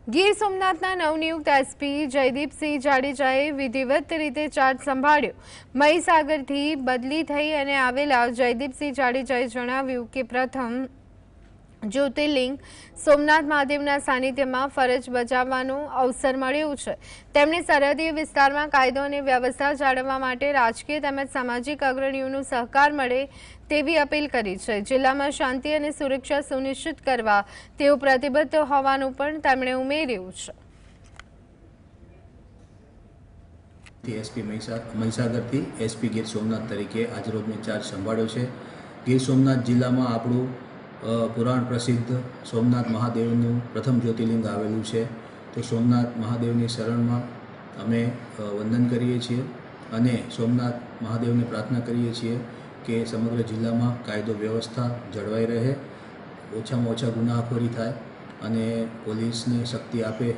ગીર સોમનાથના નવનિયુક્ત એસપી જયદીપસિંહ જાડેજાએ વિધિવત રીતે ચાર્જ સંભાળ્યો। મહીસાગરથી બદલી થઈ અને આવેલા જયદીપસિંહ જાડેજાએ જણાવ્યું કે પ્રથમ જ્યોતિર્લિંગ સોમનાથ મહાદેવના સાનિધ્યમાં ફરજ બજાવવાનો અવસર મળ્યો છે। તેમણે સરહદી વિસ્તારમાં કાયદો અને વ્યવસ્થા જાળવવા માટે રાજકીય તેમજ સામાજિક અગ્રણીઓનો સહકાર મળે તેવી અપીલ કરી છે। જિલ્લામાં શાંતિ અને સુરક્ષા સુનિશ્ચિત કરવા તેઓ પ્રતિબદ્ધ હોવાનું પણ તેમણે ઉમેર્યું છે। એસપી મહીસાગરથી એસપી ગીર સોમનાથ તરીકે આજરોજ મેં ચાર્જ સંભાળ્યો છે। ગીર સોમનાથ જિલ્લામાં આપણું પુરાણ પ્રસિદ્ધ સોમનાથ મહાદેવનું પ્રથમ જ્યોતિર્લિંગ આવેલું છે। તો સોમનાથ મહાદેવની શરણમાં અમે વંદન કરીએ છીએ અને સોમનાથ મહાદેવને પ્રાર્થના કરીએ છીએ કે સમગ્ર જિલ્લામાં કાયદો વ્યવસ્થા જળવાઈ રહે, ઓછામાં ઓછા ગુનાખોરી થાય અને પોલીસને શક્તિ આપે।